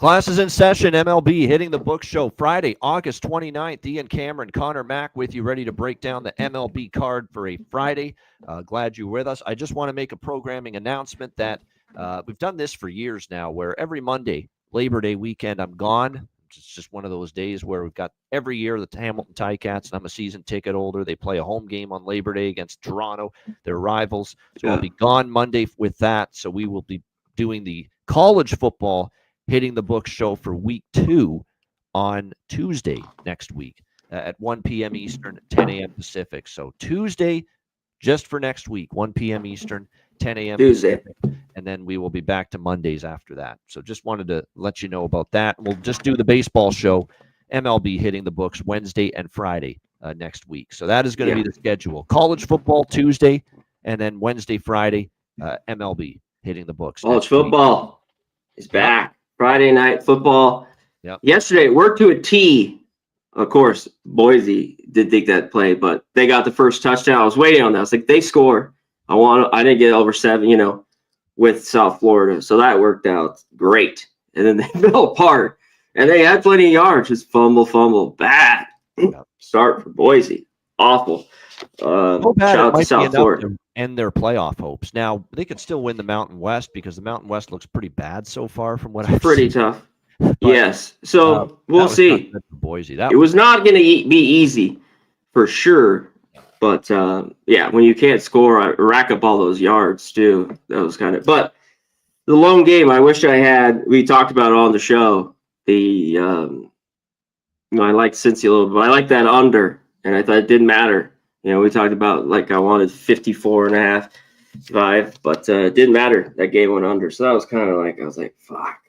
Class is in session. MLB Hitting the Books show Friday, August 29th. Ian Cameron, Connor Mack with you, ready to break down the MLB card for a Friday. Glad you're with us. I just want to make a programming announcement that we've done this for years now, where every Monday, Labor Day weekend, I'm gone. It's just one of those days where we've got every year the Hamilton Ticats, and I'm a season ticket holder. They play a home game on Labor Day against Toronto, their rivals. So I'll be gone Monday with that. So we will be doing the college football Hitting the Books show for week 2 on Tuesday next week at 1 p.m. Eastern, 10 a.m. Pacific. So Tuesday, just for next week, 1 p.m. Eastern, 10 a.m. Tuesday. Pacific, and then we will be back to Mondays after that. So just wanted to let you know about that. We'll just do the baseball show, MLB Hitting the Books, Wednesday and Friday next week. So that is going to be the schedule. College football Tuesday, and then Wednesday, Friday, MLB Hitting the Books. College football is back. Friday night football. Yep. Yesterday, it worked to a T. Of course, Boise did think that play, but they got the first touchdown. I was waiting on that. I was like, they score. I didn't get over 7, with South Florida. So that worked out great. And then they fell apart. And they had plenty of yards. Just fumble. Bad start for Boise. Awful. So bad shout it out to might South be enough Florida. to end their playoff hopes. Now, they could still win the Mountain West because the Mountain West looks pretty bad so far from what I've Pretty seen. tough. Yes. So we'll see. Boise. It was not going to be easy for sure. But, when you can't score, rack up all those yards too. That was kind of – but the lone game I wish I had – we talked about it on the show. I like Cincy a little bit. But I like that under, and I thought it didn't matter. We talked about I wanted 54.5, 5, but it didn't matter. That game went under. So that was kind of I was like, fuck.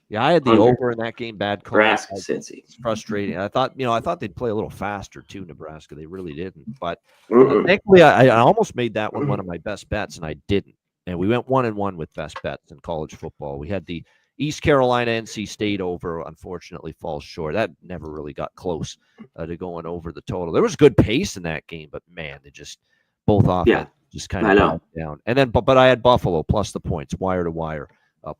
Yeah, I had the over in that game. Bad call. Nebraska, Cincy. It's frustrating. I thought they'd play a little faster too, Nebraska. They really didn't. But thankfully, I almost made that one of my best bets, and I didn't. And we went 1-1 with best bets in college football. We had the East Carolina NC State over, unfortunately, falls short. That never really got close to going over the total. There was good pace in that game, but man, they just both offense just kind of down. And then, but I had Buffalo plus the points, wire to wire,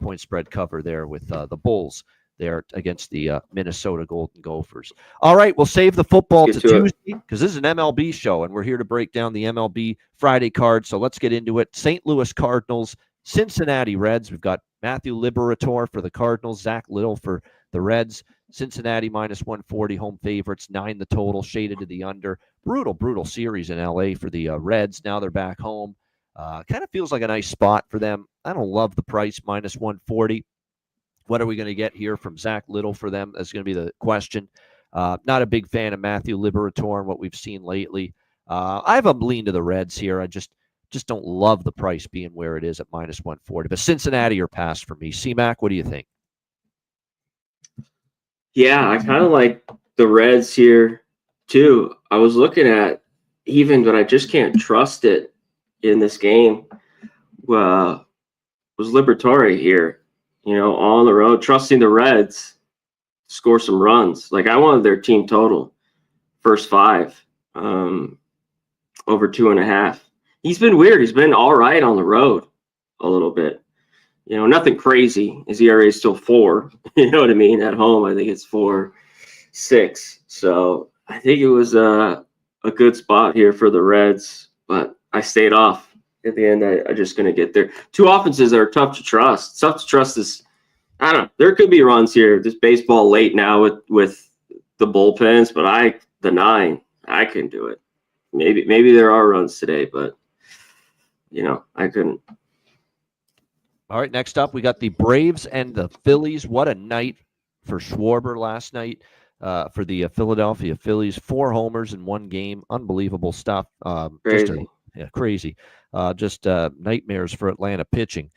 point spread cover there with the Bulls there against the Minnesota Golden Gophers. All right, we'll save the football to Tuesday because this is an MLB show, and we're here to break down the MLB Friday card. So let's get into it. St. Louis Cardinals, Cincinnati Reds. We've got Matthew Liberatore for the Cardinals, Zach Little for the Reds. Cincinnati minus 140, home favorites, 9 the total, shaded to the under. Brutal series in LA for the Reds. Now they're back home. Kind of feels like a nice spot for them. I don't love the price, minus 140. What are we going to get here from Zach Little for them? That's going to be the question. Not a big fan of Matthew Liberatore and what we've seen lately. I have a lean to the Reds here. I just don't love the price being where it is at minus 140. But Cincinnati are past for me. C-Mac, what do you think? Yeah, I kind of like the Reds here, too. I was looking at but I just can't trust it in this game. Was Liberatore here, on the road, trusting the Reds to score some runs. I wanted their team total, first 5, over 2.5. He's been weird. He's been all right on the road a little bit. Nothing crazy. His ERA is still 4. You know what I mean? At home, I think it's 4.6. So I think it was a good spot here for the Reds, but I stayed off. At the end, I'm just going to get there. 2 offenses are tough to trust. Tough to trust this. I don't know. There could be runs here. This baseball late now with the bullpens, but the 9, I can do it. Maybe there are runs today, but I couldn't. All right, next up, we got the Braves and the Phillies. What a night for Schwarber last night for the Philadelphia Phillies. 4 homers in 1 game. Unbelievable stuff. Crazy. Crazy. Just nightmares for Atlanta pitching.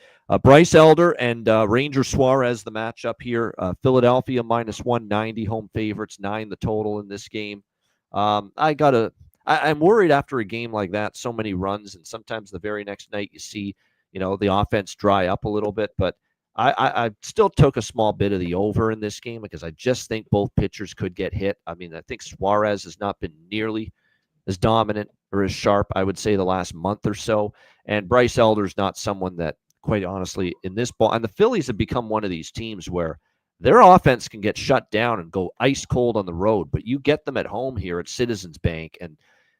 Bryce Elder and Ranger Suarez, the matchup here. Philadelphia minus 190, home favorites, 9 the total in this game. I'm worried after a game like that, so many runs, and sometimes the very next night you see the offense dry up a little bit, but I still took a small bit of the over in this game because I just think both pitchers could get hit. I mean, I think Suarez has not been nearly as dominant or as sharp, I would say, the last month or so. And Bryce Elder's not someone that, quite honestly, in this ball, and the Phillies have become one of these teams where their offense can get shut down and go ice cold on the road, but you get them at home here at Citizens Bank, and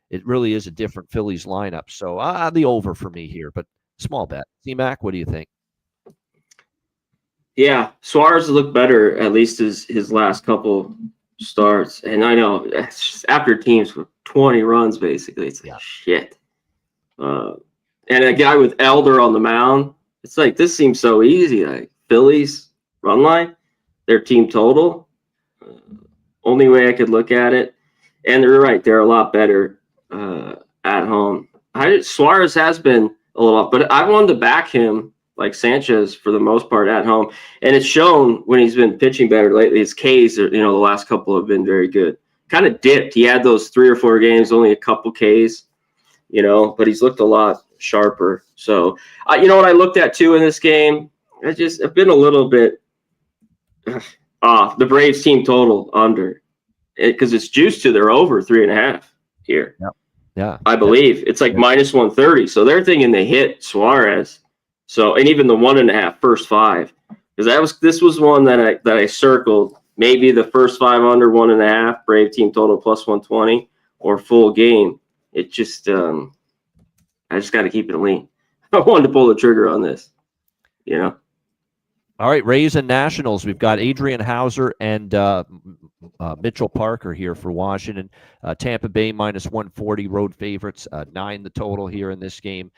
it really is a different Phillies lineup. So the over for me here, but small bet. C-Mac, what do you think? Yeah, Suarez looked better, at least his last couple starts. And I know after teams with 20 runs, basically, it's like shit. And a guy with Elder on the mound, it's like this seems so easy. Like Phillies run line, their team total. Only way I could look at it. And they're right, they're a lot better at home. Suarez has been a little off, but I wanted to back him like Sanchez for the most part at home. And it's shown when he's been pitching better lately. His Ks, the last couple have been very good. Kind of dipped. He had those 3 or 4 games, only a couple Ks, but he's looked a lot sharper. So, what I looked at too in this game, I've been a little bit off. The Braves team total under, because it's juiced to their over 3.5 here. Yep. Yeah. I believe it's like minus 130. So they're thinking they hit Suarez. So, and even the 1.5 first 5, because this was one that I circled. Maybe the first 5 under 1.5, Brave team total plus 120, or full game. It just, I just got to keep it lean. I wanted to pull the trigger on this, All right, Rays and Nationals. We've got Adrian Hauser and Mitchell Parker here for Washington. Tampa Bay minus 140, road favorites, 9 the total here in this game.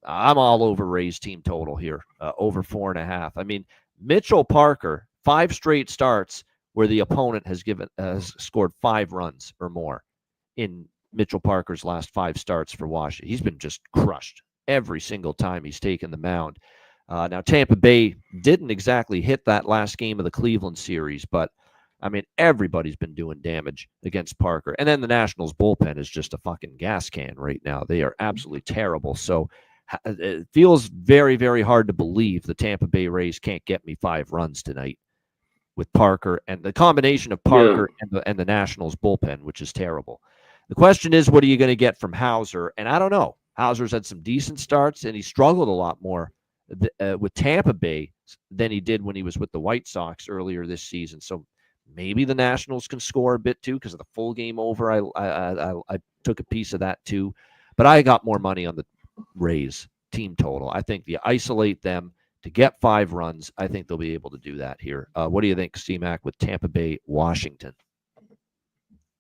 I'm all over Rays team total here, over 4.5. I mean, Mitchell Parker, 5 straight starts where the opponent has scored 5 runs or more in Mitchell Parker's last 5 starts for Washington. He's been just crushed every single time he's taken the mound. Now, Tampa Bay didn't exactly hit that last game of the Cleveland series, but, I mean, everybody's been doing damage against Parker. And then the Nationals bullpen is just a fucking gas can right now. They are absolutely terrible. So it feels very, very hard to believe the Tampa Bay Rays can't get me 5 runs tonight with Parker and the combination of Parker and the Nationals bullpen, which is terrible. The question is, what are you going to get from Hauser? And I don't know. Hauser's had some decent starts, and he struggled a lot more with Tampa Bay than he did when he was with the White Sox earlier this season. So maybe the Nationals can score a bit too because of the full game over. I took a piece of that too, but I got more money on the Rays team total. I think if you isolate them to get 5 runs, I think they'll be able to do that here. What do you think, C-Mac, with Tampa Bay, Washington?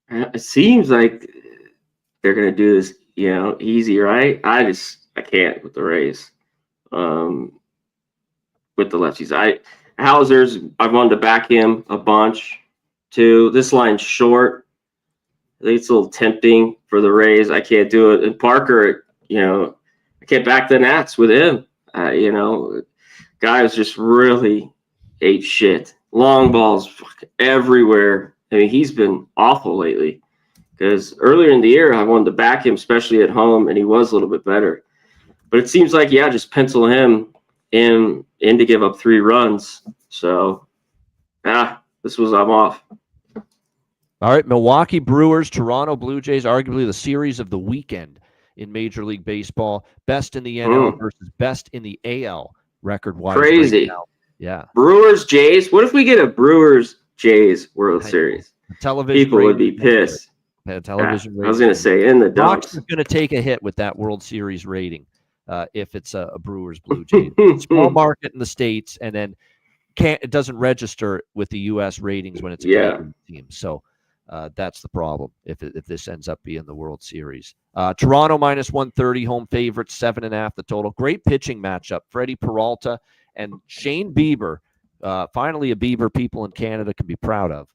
It seems like they're going to do this, easy, right? I can't with the Rays. With the lefties. Hauser's, I wanted to back him a bunch too. This line's short. I think it's a little tempting for the Rays. I can't do it. And Parker, I can't back the Nats with him. Guy was just really ate shit. Long balls everywhere. I mean, he's been awful lately. Because earlier in the year, I wanted to back him, especially at home, and he was a little bit better. But it seems like, just pencil him in to give up 3 runs. So, I'm off. All right, Milwaukee Brewers, Toronto Blue Jays, arguably the series of the weekend in Major League Baseball. Best in the NL versus best in the AL record-wise. Crazy. Right now. Yeah. Brewers, Jays. What if we get a Brewers, Jays World Series? Television people would be pissed. Television I was going to say, in the dumps. Fox is going to take a hit with that World Series rating if it's a Brewers Blue Jays. Small market in the States, and then it doesn't register with the U.S. ratings when it's a Canadian team. So that's the problem if this ends up being the World Series. Toronto minus 130, home favorites, 7.5 the total. Great pitching matchup. Freddie Peralta and Shane Bieber. Finally, a Bieber people in Canada can be proud of.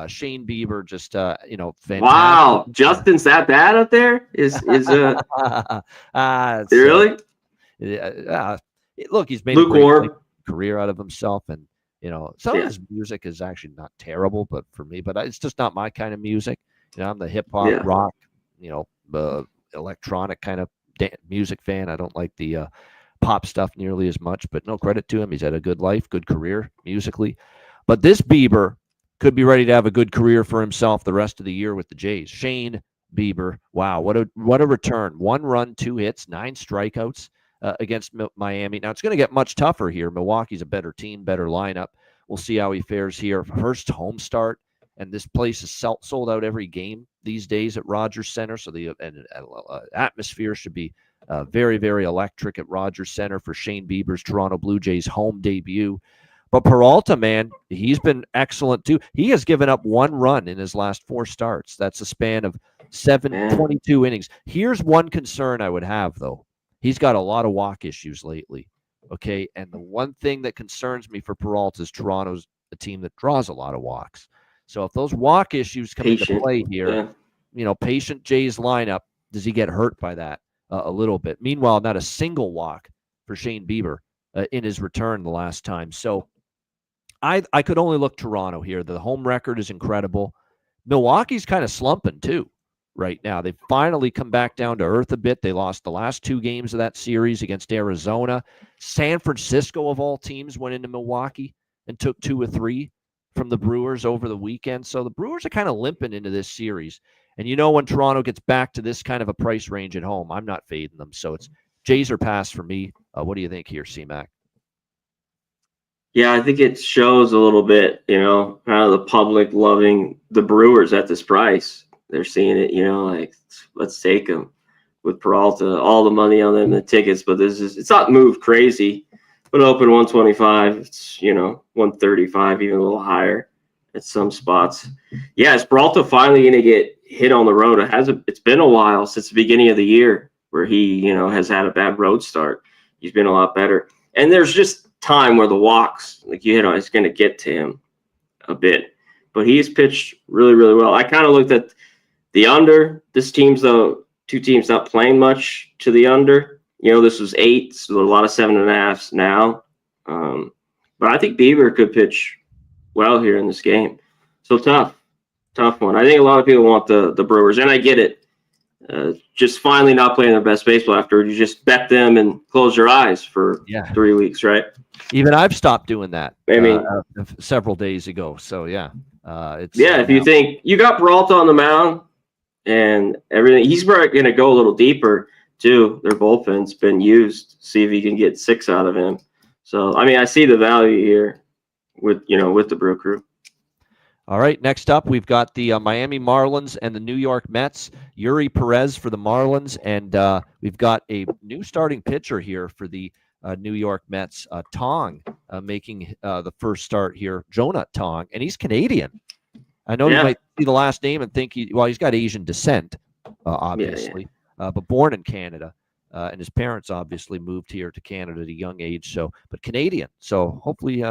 Shane Bieber just, fantastic. Wow, Justin's that bad up there? Really? Look, he's made a great career out of himself, and some of his music is actually not terrible, but for me, it's just not my kind of music. I'm the hip hop, rock, electronic kind of music fan. I don't like the pop stuff nearly as much, but no, credit to him. He's had a good life, good career musically. But this Bieber could be ready to have a good career for himself the rest of the year with the Jays. Shane Bieber, wow, what a return. 1 run, 2 hits, 9 strikeouts against Miami. Now, it's going to get much tougher here. Milwaukee's a better team, better lineup. We'll see how he fares here. First home start, and this place is sold out every game these days at Rogers Center. So the atmosphere should be very, very electric at Rogers Center for Shane Bieber's Toronto Blue Jays home debut. But Peralta, man, he's been excellent too. He has given up 1 run in his last 4 starts. That's a span of 22 innings. Here's one concern I would have, though. He's got a lot of walk issues lately. Okay. And the one thing that concerns me for Peralta is Toronto's a team that draws a lot of walks. So if those walk issues come into play here, patient Jays lineup, does he get hurt by that a little bit? Meanwhile, not a single walk for Shane Bieber in his return the last time. So I could only look Toronto here. The home record is incredible. Milwaukee's kind of slumping too right now. They've finally come back down to earth a bit. They lost the last 2 games of that series against Arizona. San Francisco, of all teams, went into Milwaukee and took 2 or 3 from the Brewers over the weekend. So the Brewers are kind of limping into this series. And when Toronto gets back to this kind of a price range at home, I'm not fading them. So it's Jays or pass for me. What do you think here, C-Mac? Yeah, I think it shows a little bit, kind of the public loving the Brewers at this price. They're seeing it, like, let's take them with Peralta, all the money on them, the tickets, but it's not moved crazy, but open 125, it's, 135, even a little higher at some spots. Yeah, is Peralta finally going to get hit on the road? It's been a while since the beginning of the year where he, has had a bad road start. He's been a lot better. And there's just time where the walks, like it's going to get to him a bit. But he's pitched really, really well. I kind of looked at the under. This team's, though, 2 teams not playing much to the under. This was 8, so a lot of 7.5s now. But I think Bieber could pitch well here in this game. So tough one. I think a lot of people want the Brewers, and I get it. Just finally not playing their best baseball after you just bet them and close your eyes for 3 weeks, right? Even I've stopped doing that. I mean, several days ago. So if you think you got Peralta on the mound and everything, he's probably going to go a little deeper too. Their bullpen's been used. See if you can get 6 out of him. So I see the value here with the Brew Crew. All right, next up, we've got the Miami Marlins and the New York Mets. Yuri Perez for the Marlins, and we've got a new starting pitcher here for the New York Mets, Tong, making the first start here, Jonah Tong, and he's Canadian. I know you might see the last name and think he's got Asian descent, obviously, but born in Canada. And his parents obviously moved here to Canada at a young age. But Canadian. So hopefully,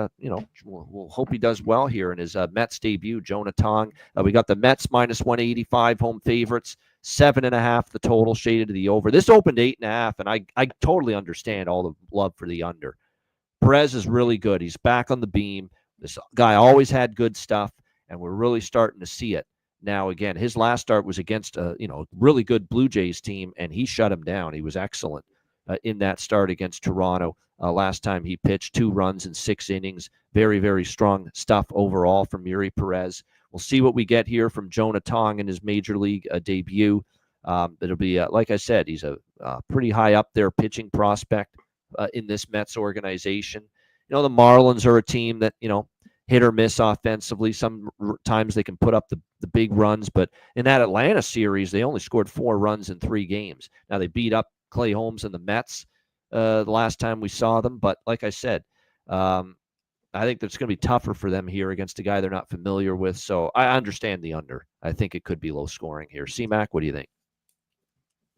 we'll hope he does well here in his Mets debut. Jonah Tong. We got the Mets minus 185 home favorites, 7.5 the total, shaded to the over. This opened 8.5, and I totally understand all the love for the under. Perez is really good. He's back on the beam. This guy always had good stuff, and we're really starting to see it. Now, again, his last start was against a really good Blue Jays team, and he shut him down. He was excellent in that start against Toronto. Last time he pitched 2 runs in 6 innings. Very, very strong stuff overall from Yuri Perez. We'll see what we get here from Jonah Tong in his major league debut. It'll be, like I said, he's a pretty high up there pitching prospect in this Mets organization. The Marlins are a team that, hit or miss offensively. Sometimes they can put up the big runs, but in that Atlanta series, they only scored 4 runs in 3 games. Now they beat up Clay Holmes and the Mets the last time we saw them, but like I said, I think that's going to be tougher for them here against a guy they're not familiar with. So I understand the under. I think it could be low scoring here. C-Mac, what do you think?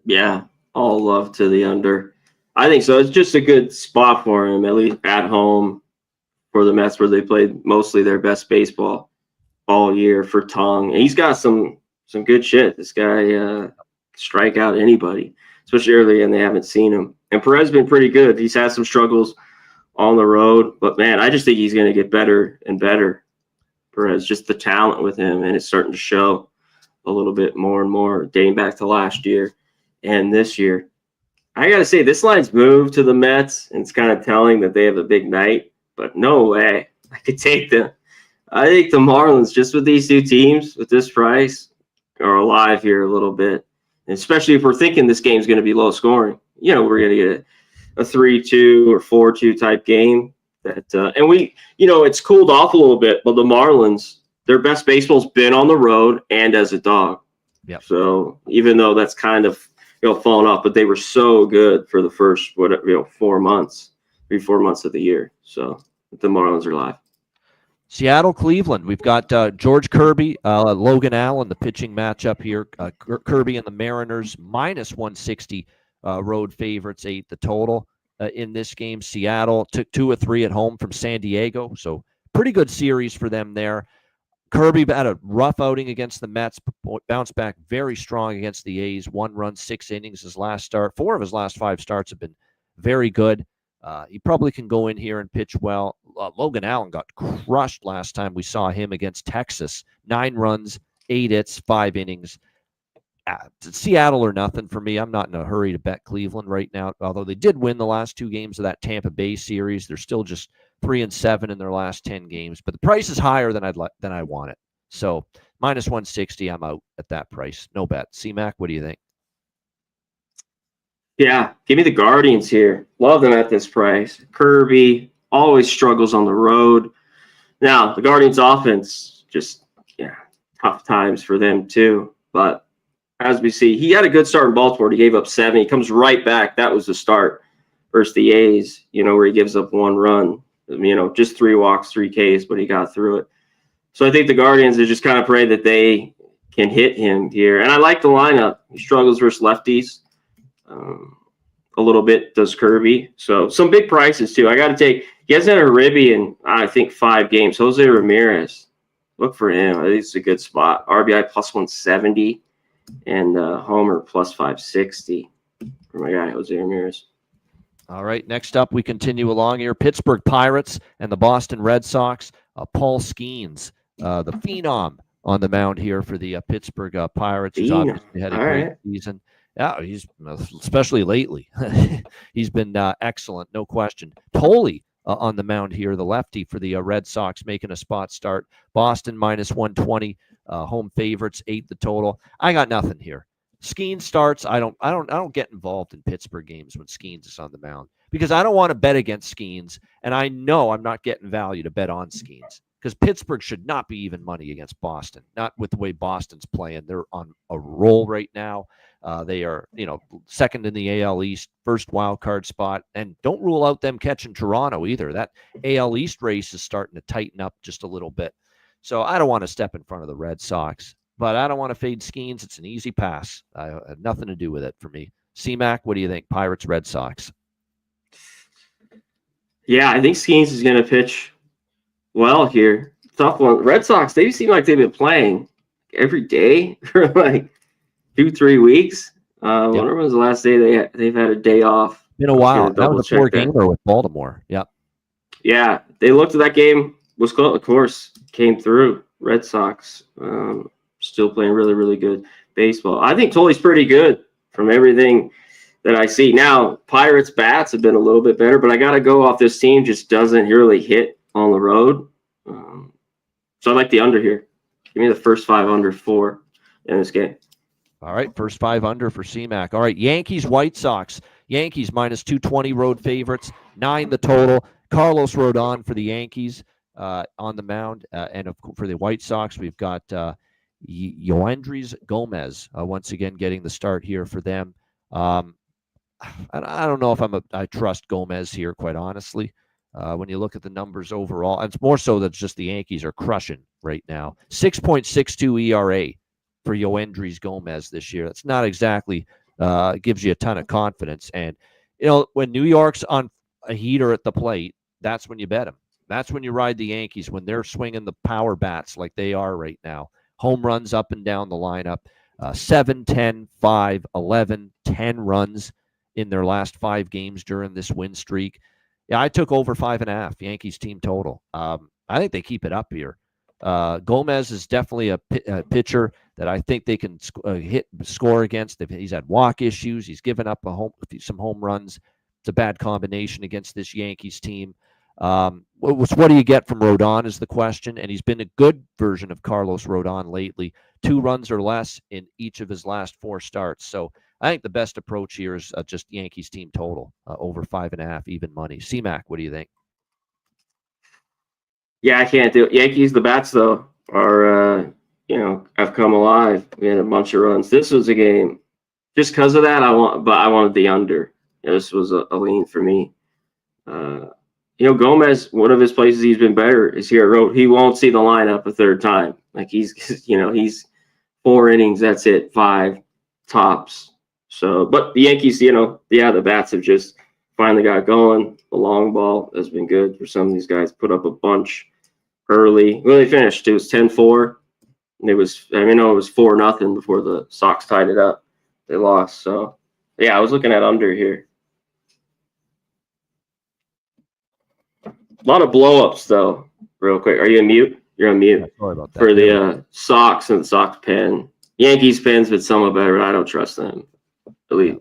Yeah, all love to the under. I think so. It's just a good spot for him, at least at home, for the Mets, where they played mostly their best baseball all year for Tong. And he's got some good shit. This guy strike out anybody, especially early, and they haven't seen him. And Perez has been pretty good. He's had some struggles on the road, but man, I just think he's going to get better and better. Perez, just the talent with him, and it's starting to show a little bit more and more, dating back to last year and this year. I got to say, this line's moved to the Mets, and it's kind of telling that they have a big night. But no way I could take them. I think the Marlins, just with these 2 teams, with this price, are alive here a little bit. And especially if we're thinking this game's going to be low scoring. We're going to get a 3-2 or 4-2 type game. That and we, it's cooled off a little bit, but the Marlins, their best baseball's been on the road and as a dog. Yep. So even though that's kind of fallen off, but they were so good for the first 4 months, 3-4 months of the year. So the Marlins are live. Seattle, Cleveland. We've got George Kirby, Logan Allen, the pitching matchup here. Kirby and the Mariners minus 160 road favorites, 8 the total in this game. Seattle took 2 of 3 at home from San Diego, so pretty good series for them there. Kirby had a rough outing against the Mets, bounced back very strong against the A's. 1 run, 6 innings his last start. 4 of his last 5 starts have been very good. He probably can go in here and pitch well. Logan Allen got crushed last time we saw him against Texas. 9 runs, 8 hits, 5 innings. Seattle or nothing for me. I'm not in a hurry to bet Cleveland right now, although they did win the last 2 games of that Tampa Bay series. They're still just 3-7 in their last 10 games, but the price is higher than I want it. So minus 160, I'm out at that price. No bet. C-Mac, what do you think? Yeah, give me the Guardians here. Love them at this price. Kirby always struggles on the road. Now, the Guardians offense, just, tough times for them too. But as we see, he had a good start in Baltimore. He gave up 7. He comes right back. That was the start versus the A's, where he gives up 1 run. Just 3 walks, 3 Ks, but he got through it. So I think the Guardians are just kind of pray that they can hit him here. And I like the lineup. He struggles versus lefties. A little bit does Kirby. So some big prices too. I got to take. He hasn't had a ribby in I think 5 games. Jose Ramirez, look for him. I think it's a good spot. RBI plus 170 and Homer plus 560 for my guy Jose Ramirez. All right. Next up, we continue along here. Pittsburgh Pirates and the Boston Red Sox. Paul Skeens, the phenom, on the mound here for the Pittsburgh Pirates. He's obviously had a great season. Yeah, he's especially lately. He's been excellent, no question. Tolley on the mound here, the lefty for the Red Sox, making a spot start. Boston minus 120, home favorites, 8 the total. I got nothing here. Skeens starts. I don't get involved in Pittsburgh games when Skeens is on the mound because I don't want to bet against Skeens, and I know I'm not getting value to bet on Skeens because Pittsburgh should not be even money against Boston. Not with the way Boston's playing. They're on a roll right now. They are, second in the AL East, first wild card spot, and don't rule out them catching Toronto either. That AL East race is starting to tighten up just a little bit. So I don't want to step in front of the Red Sox, but I don't want to fade Skeens. It's an easy pass. I have nothing to do with it for me. C-Mac, what do you think? Pirates, Red Sox. Yeah, I think Skeens is going to pitch well here. Tough one. Red Sox, they seem like they've been playing every day for like 2-3 weeks. I wonder when was the last day they've had a day off. Been a while. That was a 4-gamer with Baltimore. Yep. Yeah, they looked at that game. Was close, of course, came through. Red Sox still playing really, really good baseball. I think Tolley's pretty good from everything that I see. Now, Pirates bats have been a little bit better, but I got to go off this team just doesn't really hit on the road. So I like the under here. Give me the first 5 under 4 in this game. All right, first 5 under for C-Mac. All right, Yankees, White Sox. Yankees minus 220 road favorites, 9 the total. Carlos Rodon for the Yankees on the mound. And for the White Sox, we've got Yoendrys Gomez once again getting the start here for them. I don't know if I trust Gomez here, quite honestly. When you look at the numbers overall, and it's more so that just the Yankees are crushing right now. 6.62 ERA for Yoendrys Gomez this year. That's not exactly gives you a ton of confidence. And when New York's on a heater at the plate, that's when you bet them. That's when you ride the Yankees when they're swinging the power bats like they are right now. Home runs up and down the lineup. 7, 10, 5, 11, 10 runs in their last 5 games during this win streak. Yeah, I took over 5.5 Yankees team total. I think they keep it up here. Gomez is definitely a pitcher that I think they can score against. He's had walk issues. He's given up some home runs. It's a bad combination against this Yankees team. What do you get from Rodon is the question, and he's been a good version of Carlos Rodon lately. 2 runs or less in each of his last 4 starts. So I think the best approach here is just Yankees team total over 5.5 even money. C-Mac, what do you think? Yeah, I can't do it. Yankees, the bats though are have come alive. We had a bunch of runs. This was a game just because of that. I wanted the under. This was a lean for me. Gomez, one of his places he's been better is here at road. He won't see the lineup a third time. Like he's 4 innings. That's it. 5 tops. So, but the Yankees, the bats have just finally got going. The long ball has been good for some of these guys. Put up a bunch early. Well, they finished. It was 10-4. And it was 4-0 before the Sox tied it up. They lost. So, yeah, I was looking at under here. A lot of blow-ups, though, real quick. Are you on mute? You're on mute. Yeah, sorry about that. For the Sox and the Sox pen. Yankees pen's been somewhat better. I don't trust them. At least,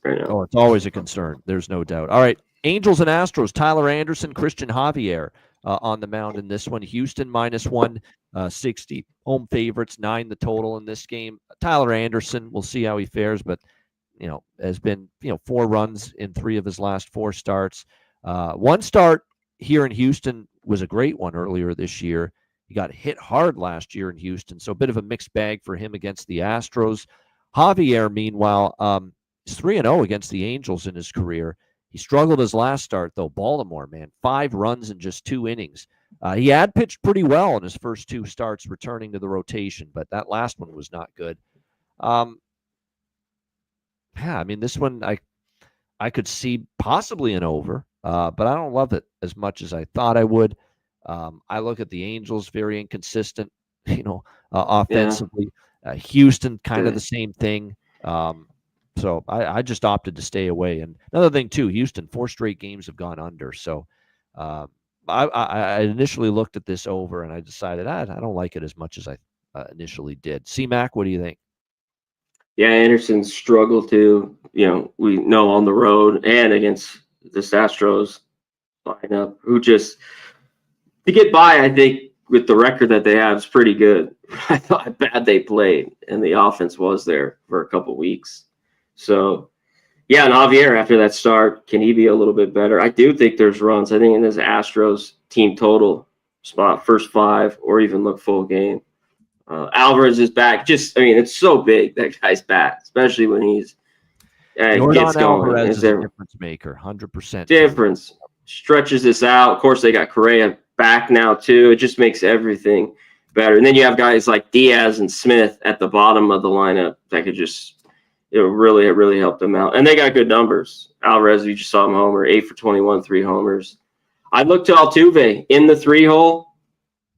right now. Oh, it's always a concern. There's no doubt. All right. Angels and Astros. Tyler Anderson, Christian Javier on the mound in this one. Houston -160. Home favorites, 9 the total in this game. Tyler Anderson, we'll see how he fares, but has been 4 runs in 3 of his last 4 starts. One start here in Houston was a great one earlier this year. He got hit hard last year in Houston, so a bit of a mixed bag for him against the Astros. Javier, meanwhile, is 3-0 against the Angels in his career. He struggled his last start, though. Baltimore, man, 5 runs in just 2 innings. He had pitched pretty well in his first 2 starts, returning to the rotation, but that last one was not good. This one I could see possibly an over, but I don't love it as much as I thought I would. I look at the Angels, very inconsistent, offensively. Yeah. Houston, kind of the same thing. So I just opted to stay away. And another thing, too, Houston, 4 straight games have gone under. So I initially looked at this over, and I decided I don't like it as much as I initially did. C-Mac, what do you think? Yeah, Anderson struggled to, we know on the road and against the Astros lineup, who just, to get by, I think, with the record that they have is pretty good. I thought how bad they played, and the offense was there for a couple weeks. So, yeah, and Javier, after that start, can he be a little bit better? I do think there's runs. I think in this Astros team total spot, first 5, or even look full game. Alvarez is back. It's so big, that guy's back, especially when he's gets going. Alvarez is a difference maker, 100%. Difference. Stretches this out. Of course, they got Correa back now, too. It just makes everything better. And then you have guys like Diaz and Smith at the bottom of the lineup that could just really help them out. And they got good numbers. Alvarez, you just saw him homer, 8 for 21, 3 homers. I looked to Altuve in the 3-hole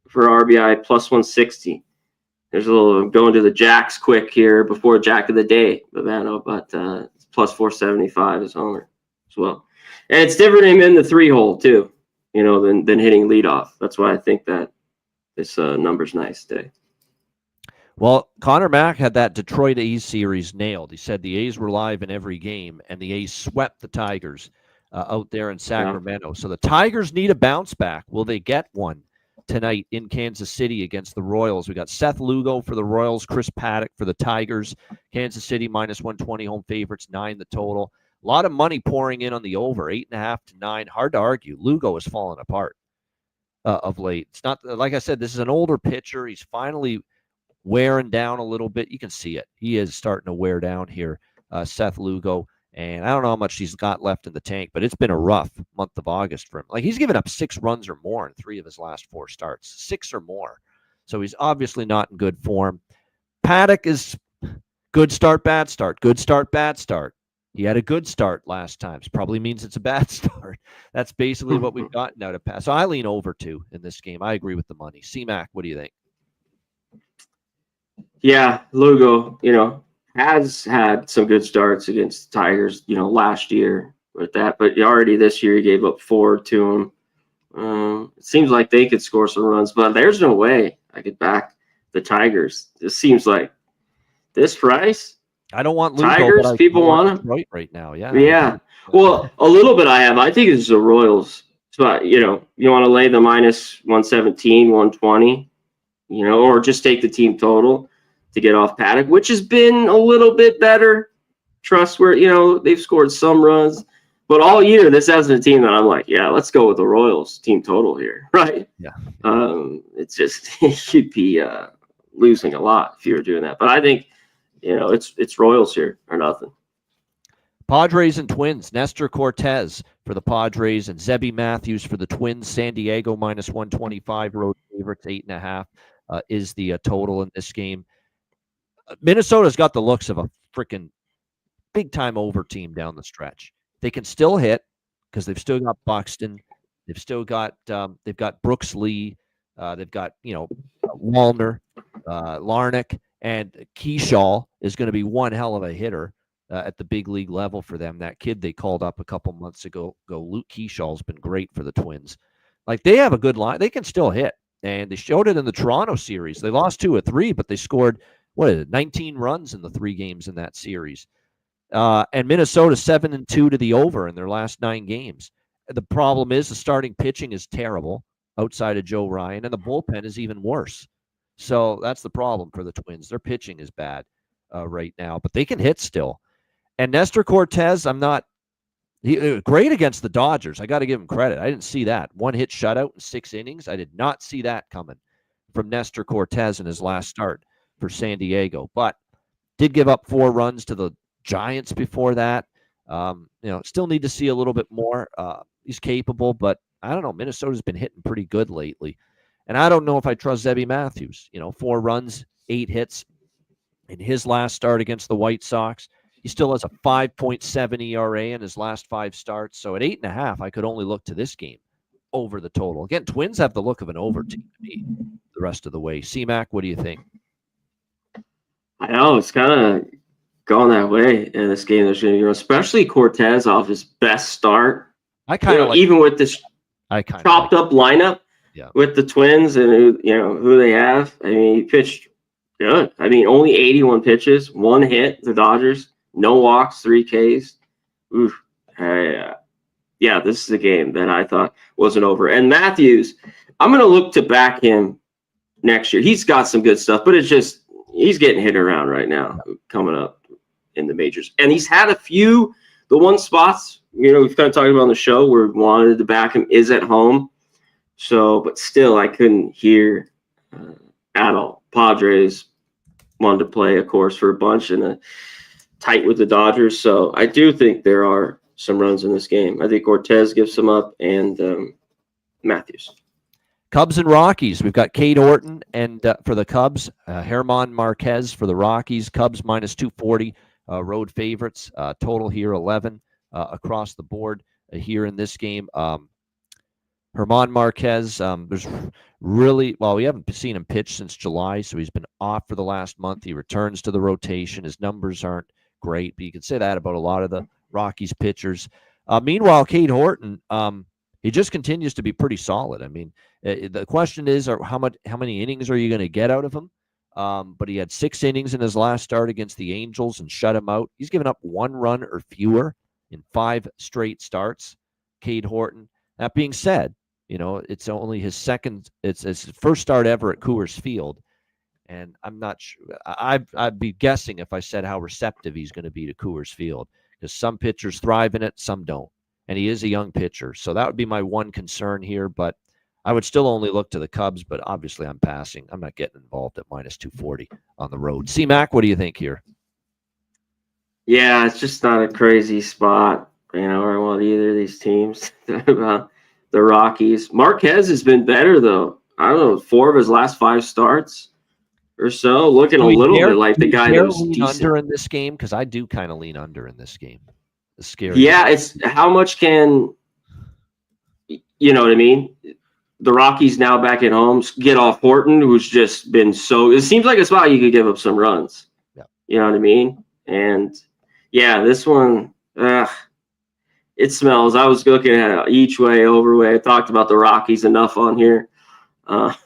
for RBI, +160. There's a little going to the jacks quick here before Jack of the Day, but +475 is homer as well. And it's different him in the 3-hole too, than hitting leadoff. That's why I think that this number's nice today. Well, Connor Mack had that Detroit A's series nailed. He said the A's were live in every game, and the A's swept the Tigers out there in Sacramento. Yeah. So the Tigers need a bounce back. Will they get one tonight in Kansas City against the Royals? We got Seth Lugo for the Royals, Chris Paddock for the Tigers. Kansas City -120, home favorites, 9 the total. A lot of money pouring in on the over, 8.5 to 9. Hard to argue. Lugo has fallen apart of late. It's not, like I said, this is an older pitcher. He's finally wearing down a little bit. You can see it. He is starting to wear down here, Seth Lugo. And I don't know how much he's got left in the tank, but it's been a rough month of August for him. Like, he's given up 6 runs or more in 3 of his last 4 starts, 6 or more. So he's obviously not in good form. Paddock is good start, bad start, good start, bad start. He had a good start last time. So probably means it's a bad start. That's basically what we've gotten out of Paddock. So I lean over 2 in this game. I agree with the money. C-Mac, what do you think? Yeah, Lugo, has had some good starts against the Tigers, last year with that. But already this year he gave up 4 to them. It seems like they could score some runs, but there's no way I could back the Tigers. It seems like this price. I don't want Lugo, Tigers. but people want him right now. Yeah. Yeah. Well, a little bit I have. I think it's the Royals. So, you want to lay the -117, 120, or just take the team total to get off Paddock, which has been a little bit better. Trustworthy, they've scored some runs. But all year, this hasn't a team that I'm like, yeah, let's go with the Royals team total here, right? Yeah. It's just you'd be losing a lot if you were doing that. But I think it's Royals here or nothing. Padres and Twins. Nestor Cortez for the Padres and Zebby Matthews for the Twins. San Diego minus 125. Road favorites 8.5 is the total in this game. Minnesota's got the looks of a freaking big-time over team down the stretch. They can still hit because they've still got Buxton. They've still got they've got Brooks Lee. They've got Wallner, Larnach, and Keyshaw is going to be one hell of a hitter at the big league level for them. That kid they called up a couple months ago, Luke Keyshaw's been great for the Twins. Like, they have a good line. They can still hit, and they showed it in the Toronto series. They lost 2 of 3, but they scored 19 runs in the 3 games in that series. And Minnesota 7-2 to the over in their last 9 games. The problem is the starting pitching is terrible outside of Joe Ryan, and the bullpen is even worse. So that's the problem for the Twins. Their pitching is bad right now, but they can hit still. And Nestor Cortez, great against the Dodgers. I got to give him credit. I didn't see that. 1-hit shutout in 6 innings. I did not see that coming from Nestor Cortez in his last start for San Diego, but did give up 4 runs to the Giants before that. Still need to see a little bit more. He's capable, but I don't know. Minnesota's been hitting pretty good lately. And I don't know if I trust Zebby Matthews. 4 runs, 8 hits in his last start against the White Sox. He still has a 5.7 ERA in his last 5 starts. So at 8.5, I could only look to this game over the total. Again, Twins have the look of an over team to me the rest of the way. C-Mac, what do you think? I know it's kind of going that way in this game this year, especially Cortez off his best start. I kind of even with this chopped up lineup with the Twins and who they have. I mean, he pitched good. I mean, only 81 pitches, 1 hit. The Dodgers, no walks, 3 Ks. Oof. This is a game that I thought wasn't over. And Matthews, I'm going to look to back him next year. He's got some good stuff, but it's just he's getting hit around right now, coming up in the majors. And he's had a few, the one spots, we've kind of talked about on the show where we wanted to back him is at home. So, but still, I couldn't hear at all. Padres wanted to play, of course, for a bunch and tight with the Dodgers. So I do think there are some runs in this game. I think Cortez gives some up and Matthews. Cubs and Rockies. We've got Cade Horton and for the Cubs, German Marquez for the Rockies. Cubs minus 240 road favorites. Total here 11 across the board here in this game. German Marquez, there's we haven't seen him pitch since July, so he's been off for the last month. He returns to the rotation. His numbers aren't great, but you can say that about a lot of the Rockies pitchers. Meanwhile, Cade Horton, he just continues to be pretty solid. I mean, the question is, how many innings are you going to get out of him? But he had 6 innings in his last start against the Angels and shut him out. He's given up 1 run or fewer in 5 straight starts, Cade Horton. That being said, it's only his it's his first start ever at Coors Field. And I'm not sure. I'd be guessing if I said how receptive he's going to be to Coors Field, because some pitchers thrive in it, some don't. And he is a young pitcher. So that would be my one concern here. But I would still only look to the Cubs, but obviously I'm passing. I'm not getting involved at minus 240 on the road. C-Mac, what do you think here? Yeah, it's just not a crazy spot, where I want either of these teams. About the Rockies. Marquez has been better, though. I don't know, 4 of his last 5 starts or so. Looking a little bit like the guy that was lean decent. Under in this game, because I do kind of lean under in this game. It's scary. Yeah, it's how much can, you know what I mean? The Rockies now back at home get off Horton, who's just been so. It seems like a spot you could give up some runs. Yeah. You know what I mean? And yeah, this one, it smells. I was looking at it each way, overway. I talked about the Rockies enough on here. To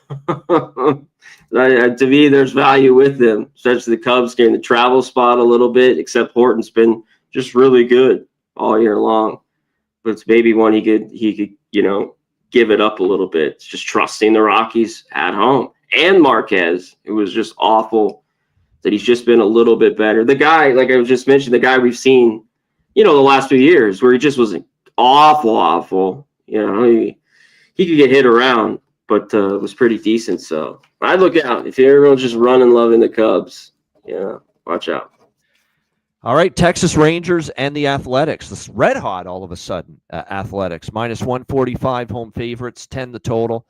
me, there's value with them, especially the Cubs getting the travel spot a little bit, except Horton's been just really good all year long. But it's maybe one he could, give it up a little bit. It's just trusting the Rockies at home. And Marquez, it was just awful that he's just been a little bit better. The guy, like I just mentioned, the guy we've seen, the last few years where he just wasn't awful. You know, he could get hit around, but was pretty decent. So I'd look out if everyone's just running loving the Cubs. Yeah, watch out. All right, Texas Rangers and the Athletics. This red hot all of a sudden. Athletics minus 145 home favorites, 10 the total.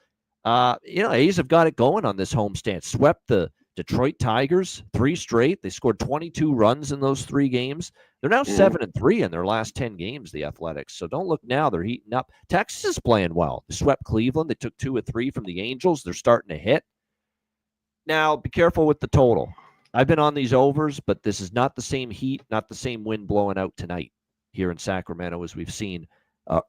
A's have got it going on this homestand. Swept the Detroit Tigers 3 straight. They scored 22 runs in those 3 games. They're now 7-3 in their last 10 games, the Athletics. So don't look now. They're heating up. Texas is playing well. They swept Cleveland. They took 2 of 3 from the Angels. They're starting to hit. Now, be careful with the total. I've been on these overs, but this is not the same heat, not the same wind blowing out tonight here in Sacramento as we've seen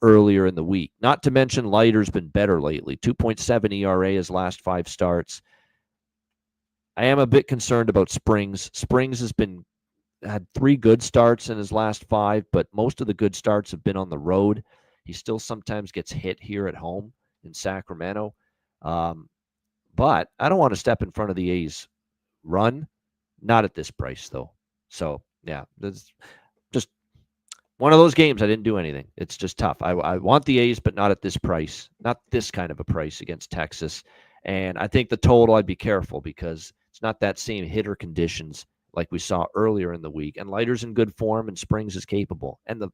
earlier in the week. Not to mention Leiter's been better lately. 2.7 ERA his last 5 starts. I am a bit concerned about Springs. Springs had 3 good starts in his last 5, but most of the good starts have been on the road. He still sometimes gets hit here at home in Sacramento. But I don't want to step in front of the A's run. Not at this price, though. So, yeah, that's just one of those games. I didn't do anything. It's just tough. I want the A's, but not at this price. Not this kind of a price against Texas. And I think the total, I'd be careful because it's not that same hitter conditions like we saw earlier in the week. And Leiter's in good form, and Springs is capable. And the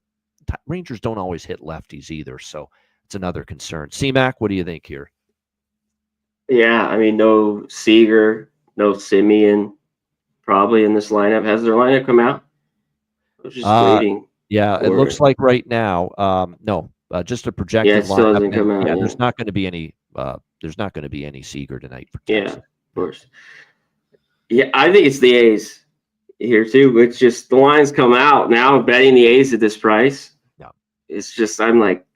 Rangers don't always hit lefties either, so it's another concern. C-Mac, what do you think here? Yeah, I mean, no Seager, no Simeon. Probably in this lineup. Has their lineup come out? I was just waiting. Yeah, it looks like right now. No, just a projected lineup. Yeah, it still hasn't come out. Yeah, there's not going to be any. There's not going to be any Seager tonight for Texas. Yeah, of course. Yeah, I think it's the A's here too. It's just the lines come out now. Betting the A's at this price. Yeah, it's just I'm like,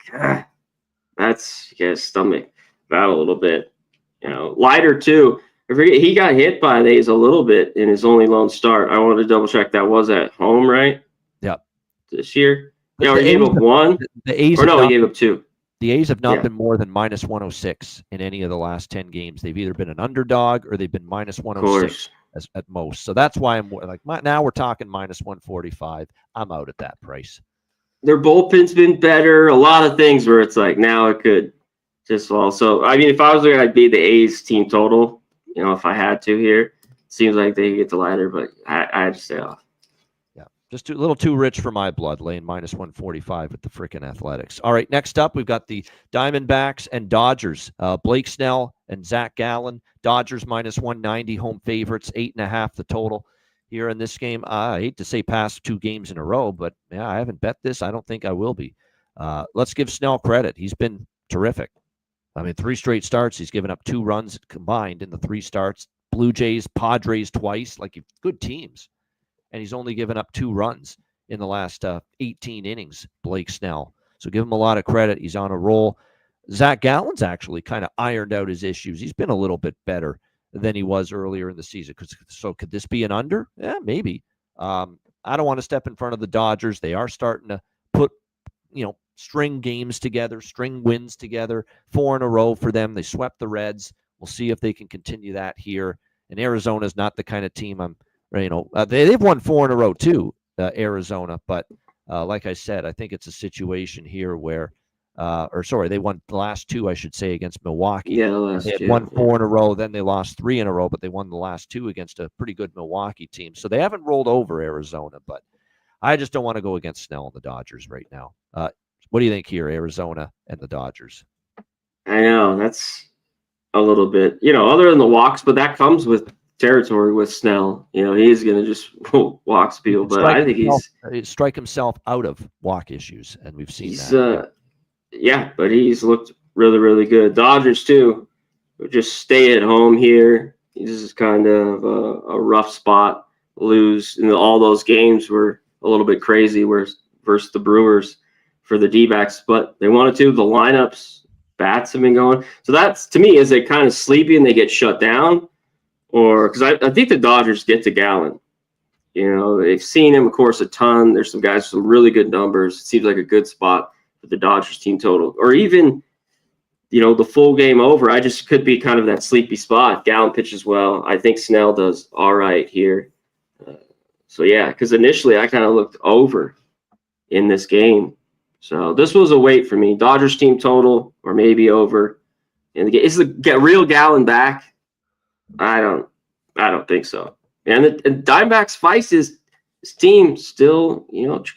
that's stomach battle a little bit. You know, Leiter too. I forget, he got hit by the A's a little bit in his only lone start. I wanted to double check that was at home, right? Yeah. This year? Yeah, he gave up 1? The A's he gave up 2. The A's have not been more than minus 106 in any of the last 10 games. They've either been an underdog or they've been minus 106 at most. So that's why I'm like, now we're talking minus 145. I'm out at that price. Their bullpen's been better. A lot of things where it's like now it could just fall. So, I mean, if I was there, I'd be the A's team total. You know, if I had to here, seems like they get the Leiter, but I had to stay off. Yeah, just a little too rich for my blood, laying minus 145 with the freaking Athletics. All right, next up, we've got the Diamondbacks and Dodgers. Blake Snell and Zach Gallen. Dodgers minus 190, home favorites, 8.5 the total here in this game. I hate to say past 2 games in a row, but yeah, I haven't bet this. I don't think I will be. Let's give Snell credit. He's been terrific. I mean, 3 straight starts. He's given up 2 runs combined in the 3 starts. Blue Jays, Padres twice, like good teams. And he's only given up 2 runs in the last 18 innings, Blake Snell. So give him a lot of credit. He's on a roll. Zach Gallen's actually kind of ironed out his issues. He's been a little bit better than he was earlier in the season. So could this be an under? Yeah, maybe. I don't want to step in front of the Dodgers. They are starting to put, string games together, string wins together, 4 in a row for them. They swept the Reds. We'll see if they can continue that here. And Arizona's not the kind of team they've won 4 in a row too, Arizona. But like I said, I think it's a situation here where, they won the last 2, I should say, against Milwaukee. Yeah, the last they had 2. won 4 in a row, then they lost 3 in a row, but they won the last 2 against a pretty good Milwaukee team. So they haven't rolled over Arizona, but I just don't want to go against Snell and the Dodgers right now. What do you think here, Arizona and the Dodgers? I know, that's a little bit, other than the walks, but that comes with territory with Snell. He's going to just walk people, but I think he's strike himself out of walk issues, and we've seen that. But he's looked really, really good. Dodgers, too, just stay at home here. This is kind of a rough spot. Lose, all those games were a little bit crazy versus the Brewers for the D-backs, but they wanted to. The lineups, bats have been going. So that's, to me, is they kind of sleepy and they get shut down? Or because I think the Dodgers get to Gallen. They've seen him, of course, a ton. There's some guys with some really good numbers. It seems like a good spot for the Dodgers team total. Or even, the full game over. I just could be kind of that sleepy spot. Gallen pitches well. I think Snell does all right here. Because initially I kind of looked over in this game. So this was a wait for me. Dodgers team total or maybe over. And is the real Gallon back? I don't think so. And Diamondbacks Feist is his team still,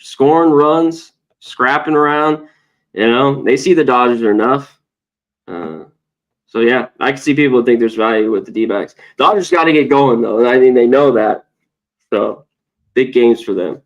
scoring runs, scrapping around. They see the Dodgers are enough. So yeah, I can see people think there's value with the D-backs. Dodgers got to get going though, and I think they know that. So big games for them.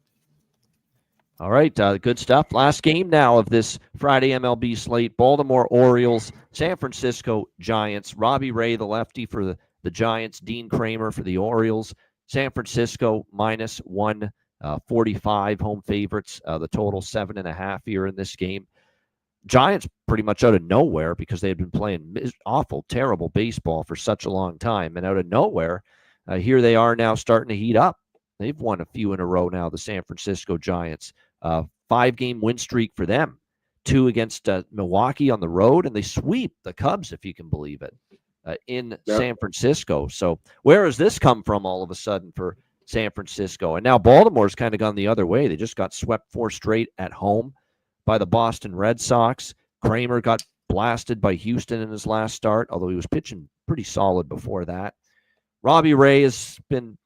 All right, good stuff. Last game now of this Friday MLB slate: Baltimore Orioles, San Francisco Giants. Robbie Ray, the lefty for the Giants, Dean Kramer for the Orioles. San Francisco minus 145 home favorites. The total 7.5 here in this game. Giants pretty much out of nowhere because they had been playing awful, terrible baseball for such a long time. And out of nowhere, here they are now starting to heat up. They've won a few in a row now, the San Francisco Giants. 5-game win streak for them. 2 against Milwaukee on the road, and they sweep the Cubs, if you can believe it, in San Francisco. So where has this come from all of a sudden for San Francisco? And now Baltimore's kind of gone the other way. They just got swept 4 straight at home by the Boston Red Sox. Kramer got blasted by Houston in his last start, although he was pitching pretty solid before that. Robbie Ray has been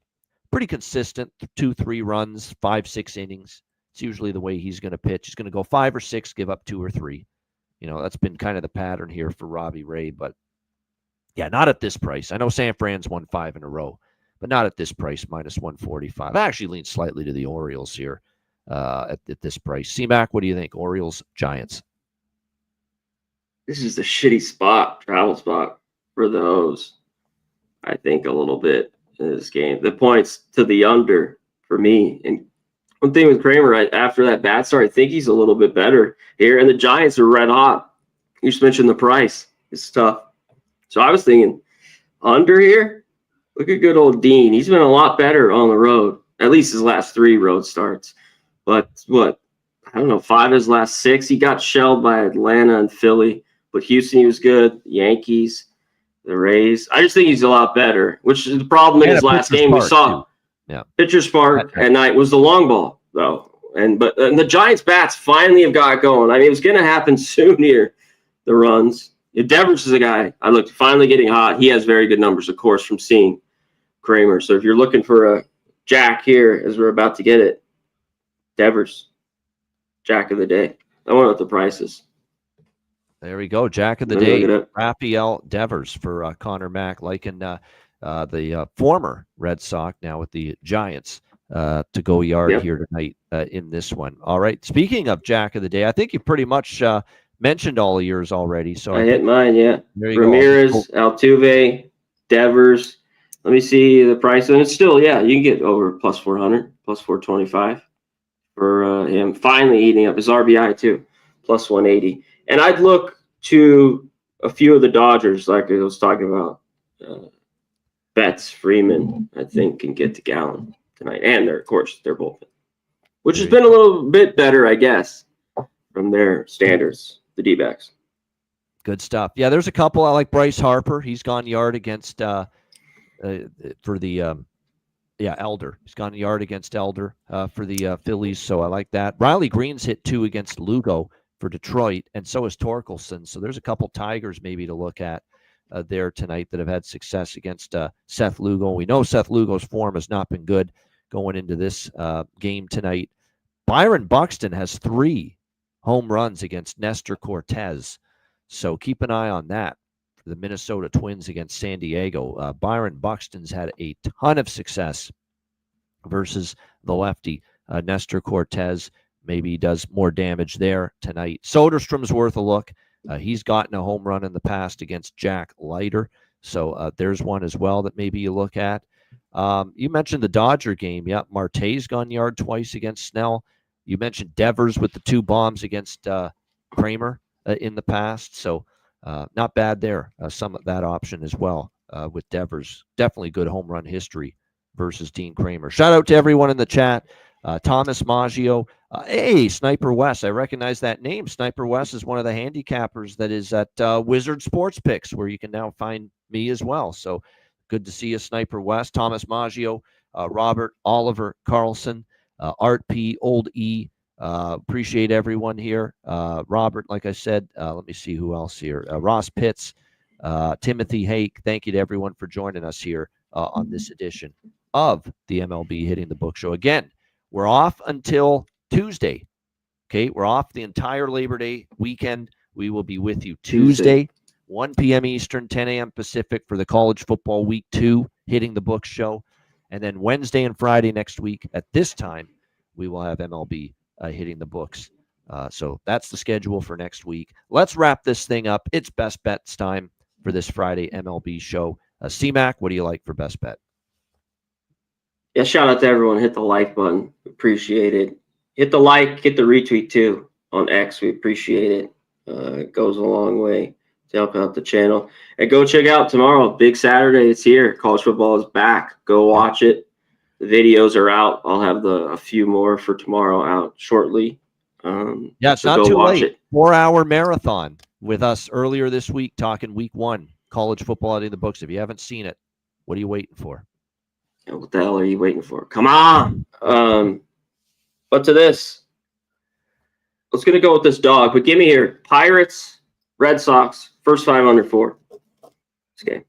pretty consistent, 2-3 runs, 5-6 innings. It's usually the way he's going to pitch. He's going to go 5 or 6, give up 2 or 3. That's been kind of the pattern here for Robbie Ray. But, yeah, not at this price. I know San Fran's won 5 in a row, but not at this price, minus 145. I actually lean slightly to the Orioles here at this price. C-Mac, what do you think? Orioles, Giants. This is the shitty travel spot for the O's, I think, a little bit in this game. The points to the under for me. And one thing with Kramer, after that bad start, I think he's a little bit better here. And the Giants are red hot. You just mentioned the price. It's tough. So I was thinking under here. Look at good old Dean. He's been a lot better on the road, at least his last 3 road starts. But I don't know, 5 of his last 6. He got shelled by Atlanta and Philly. But Houston, he was good. Yankees, the Rays. I just think he's a lot better, which is the problem in his last game. We saw pitcher spark at night was the long ball, though. And the Giants' bats finally have got going. I mean, it was going to happen soon here, the runs. Devers is a guy I looked finally getting hot. He has very good numbers, of course, from seeing Kramer. So if you're looking for a jack here, as we're about to get it, Devers, jack of the day. I wonder what the price is. There we go. Jack of the day, Rafael Devers for Connor Mack, liking the former Red Sox, now with the Giants, to go yard here tonight in this one. All right. Speaking of Jack of the day, I think you pretty much mentioned all of yours already. So I hit mine, yeah. Ramirez, Altuve, Devers. Let me see the price. And it's still, you can get over plus 400, plus 425 for him. Finally eating up his RBI too, plus 180. And I'd look to a few of the Dodgers, like I was talking about. Betts, Freeman, I think, can get to Gallon tonight. And of course, they're bullpen, which has been a little bit better, I guess, from their standards, the D-backs. Good stuff. Yeah, there's a couple. I like Bryce Harper. He's gone yard against for the Elder. He's gone yard against Elder for the Phillies, so I like that. Riley Green's hit 2 against Lugo for Detroit, and so is Torkelson. So there's a couple Tigers maybe to look at there tonight that have had success against Seth Lugo. We know Seth Lugo's form has not been good going into this game tonight. Byron Buxton has 3 home runs against Nestor Cortez, so keep an eye on that for the Minnesota Twins against San Diego. Byron Buxton's had a ton of success versus the lefty, Nestor Cortez. Maybe he does more damage there tonight. Soderstrom's worth a look. He's gotten a home run in the past against Jack Leiter. So there's one as well that maybe you look at. You mentioned the Dodger game. Yeah, Marte's gone yard twice against Snell. You mentioned Devers with the 2 bombs against Kramer in the past. So not bad there. Some of that option as well with Devers. Definitely good home run history versus Dean Kramer. Shout out to everyone in the chat. Thomas Maggio. Hey, Sniper West. I recognize that name. Sniper West is one of the handicappers that is at Wizard Sports Picks, where you can now find me as well. So good to see you, Sniper West. Thomas Maggio, Robert, Oliver, Carlson, Art P, Old E, Appreciate everyone here. Robert, like I said, let me see who else here. Ross Pitts, Timothy Hake. Thank you to everyone for joining us here on this edition of the MLB Hitting the Book Show. Again, we're off until Tuesday. Okay, we're off the entire Labor Day weekend. We will be with you Tuesday, 1 p.m. Eastern, 10 a.m. Pacific for the College Football Week 2 Hitting the Book Show. And then Wednesday and Friday next week at this time, we will have MLB hitting the books. So that's the schedule for next week. Let's wrap this thing up. It's Best Bets time for this Friday MLB show. C-Mac, what do you like for Best Bet? Yeah, shout out to everyone. Hit the like button. Appreciate it. Hit the like, hit the retweet too on X. We appreciate it. It goes a long way to help out the channel. And go check out tomorrow. Big Saturday. It's here. College football is back. Go watch it. The videos are out. I'll have a few more for tomorrow out shortly. Yeah, it's not too late. 4-hour marathon with us earlier this week talking week 1, college football out of the books. If you haven't seen it, what are you waiting for? What the hell are you waiting for? Come on. But to this, let's going to go with this dog. But give me here, Pirates, Red Sox, first 5 under 4. Okay.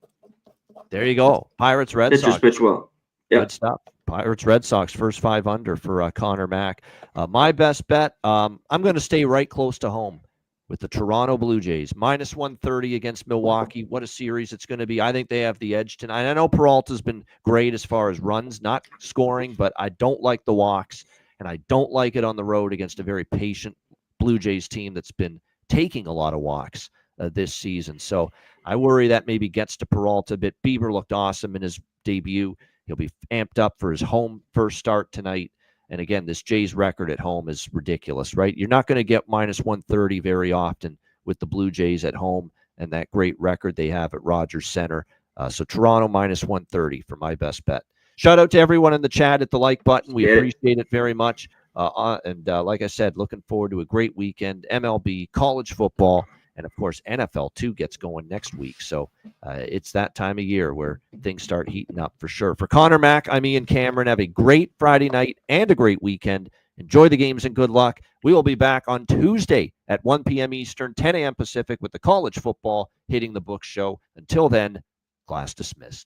There you go. Pirates, Red Sox. Pitch well. Yep. Good stuff. Pirates, Red Sox, first 5 under for Connor Mack. My best bet, I'm going to stay right close to home with the Toronto Blue Jays. -130 against Milwaukee. What a series it's going to be. I think they have the edge tonight. I know Peralta's been great as far as runs, not scoring, but I don't like the walks, and I don't like it on the road against a very patient Blue Jays team that's been taking a lot of walks this season. So I worry that maybe gets to Peralta a bit. Bieber looked awesome in his debut. He'll be amped up for his home first start tonight. And again, this Jays record at home is ridiculous, right? You're not going to get -130 very often with the Blue Jays at home and that great record they have at Rogers Center. So Toronto -130 for my best bet. Shout out to everyone in the chat at the like button. We appreciate it very much. Like I said, looking forward to a great weekend. MLB, college football, and of course, NFL too gets going next week. So it's that time of year where things start heating up for sure. For Connor Mack, I'm Ian Cameron. Have a great Friday night and a great weekend. Enjoy the games and good luck. We will be back on Tuesday at 1 p.m. Eastern, 10 a.m. Pacific with the College Football Hitting the Book Show. Until then, class dismissed.